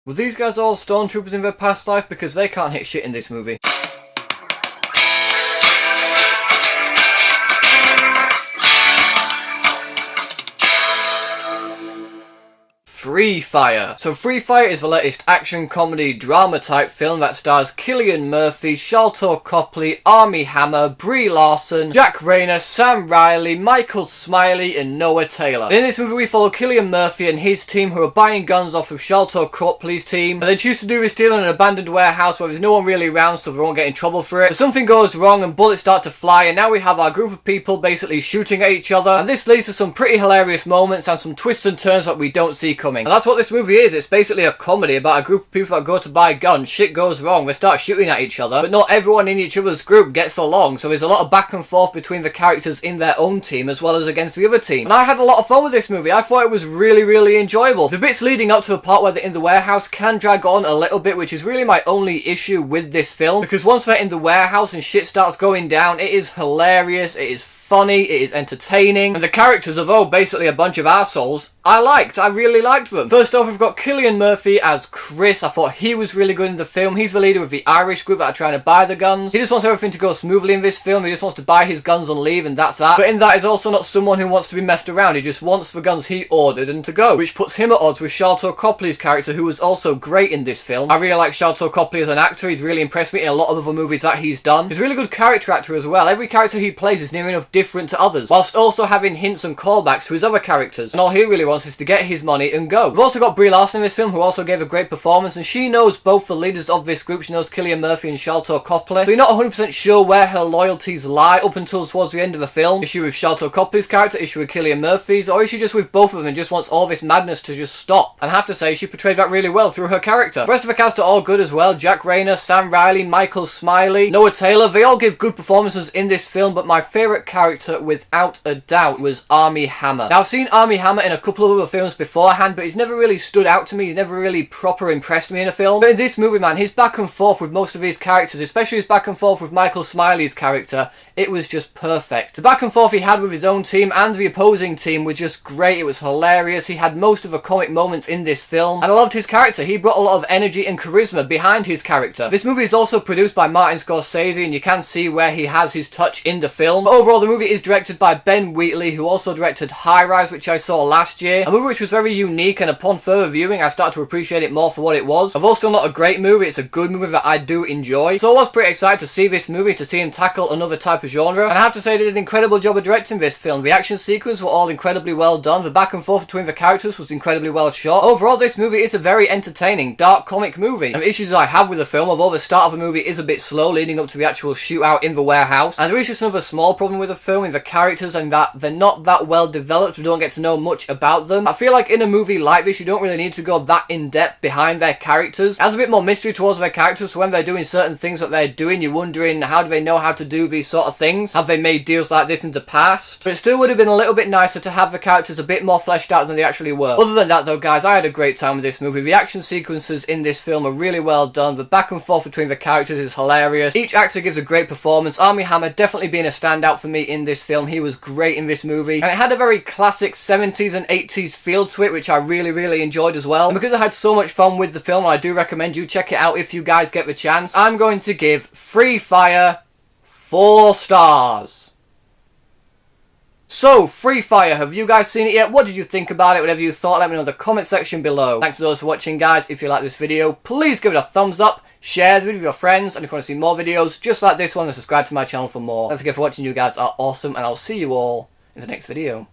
Were these guys all stormtroopers in their past life? Because they can't hit shit in this movie. Free Fire. So Free Fire is the latest action comedy drama type film that stars Cillian Murphy, Sharlto Copley, Armie Hammer, Brie Larson, Jack Reynor, Sam Riley, Michael Smiley and Noah Taylor. And in this movie we follow Cillian Murphy and his team who are buying guns off of Sharlto Copley's team, and they choose to do this deal in an abandoned warehouse where there's no one really around so they won't get in trouble for it. But something goes wrong and bullets start to fly, and now we have our group of people basically shooting at each other, and this leads to some pretty hilarious moments and some twists and turns that we don't see coming. And that's what this movie is. It's basically a comedy about a group of people that go to buy guns. Shit goes wrong. They start shooting at each other. But not everyone in each other's group gets along. So there's a lot of back and forth between the characters in their own team as well as against the other team. And I had a lot of fun with this movie. I thought it was really, really enjoyable. The bits leading up to the part where they're in the warehouse can drag on a little bit, which is really my only issue with this film. Because once they're in the warehouse and shit starts going down, it is hilarious. It is funny, it is entertaining, and the characters, although basically a bunch of assholes, I really liked them. First off, we've got Cillian Murphy as Chris. I thought he was really good in the film. He's the leader of the Irish group that are trying to buy the guns. He just wants everything to go smoothly in this film. He just wants to buy his guns and leave, and that's that. But in that, he's also not someone who wants to be messed around. He just wants the guns he ordered and to go, which puts him at odds with Sharlto Copley's character, who was also great in this film. I really like Sharlto Copley as an actor. He's really impressed me in a lot of other movies that he's done. He's a really good character actor as well. Every character he plays is near enough different to others, whilst also having hints and callbacks to his other characters. And all he really wants is to get his money and go. We've also got Brie Larson in this film, who also gave a great performance, and she knows both the leaders of this group. She knows Cillian Murphy and Sharlto Copley, so you're not 100% sure where her loyalties lie up until towards the end of the film. Is she with Sharlto Copley's character? Is she with Cillian Murphy's? Or is she just with both of them and just wants all this madness to just stop? And I have to say, she portrayed that really well through her character. The rest of the cast are all good as well. Jack Reynor, Sam Riley, Michael Smiley, Noah Taylor, they all give good performances in this film, but my favourite character, without a doubt, was Armie Hammer. Now, I've seen Armie Hammer in a couple of other films beforehand, but he's never really stood out to me. He's never really proper impressed me in a film. But in this movie, man, his back and forth with most of his characters, especially his back and forth with Michael Smiley's character, it was just perfect. The back and forth he had with his own team and the opposing team was just great. It was hilarious. He had most of the comic moments in this film, and I loved his character. He brought a lot of energy and charisma behind his character. This movie is also produced by Martin Scorsese, and you can see where he has his touch in the film. But overall, the movie is directed by Ben Wheatley, who also directed High Rise, which I saw last year. A movie which was very unique, and upon further viewing, I started to appreciate it more for what it was. Although still not a great movie, it's a good movie that I do enjoy. So I was pretty excited to see this movie, to see him tackle another type of genre. And I have to say, they did an incredible job of directing this film. The action sequences were all incredibly well done. The back and forth between the characters was incredibly well shot. Overall, this movie is a very entertaining, dark comic movie. And the issues I have with the film, although the start of the movie is a bit slow, leading up to the actual shootout in the warehouse. And there is just another small problem with the film, in the characters, and that they're not that well developed. We don't get to know much about them. I feel like in a movie like this, you don't really need to go that in-depth behind their characters. It has a bit more mystery towards their characters, so when they're doing certain things that they're doing, you're wondering, how do they know how to do these sort of things? Have they made deals like this in the past? But it still would have been a little bit nicer to have the characters a bit more fleshed out than they actually were. Other than that though, guys, I had a great time with this movie. The action sequences in this film are really well done. The back and forth between the characters is hilarious. Each actor gives a great performance. Armie Hammer definitely being a standout for me in this film. He was great in this movie. And it had a very classic 70s and 80s feel to it, which I really enjoyed as well. And because I had so much fun with the film, I do recommend you check it out if you guys get the chance. I'm going to give Free Fire 4 stars. So, Free Fire, have you guys seen it yet? What did you think about it? Whatever you thought, let me know in the comment section below. Thanks to those for watching, guys. If you like this video, please give it a thumbs up, share the video with your friends, and if you want to see more videos just like this one, then subscribe to my channel for more. Thanks again for watching. You guys are awesome, and I'll see you all in the next video.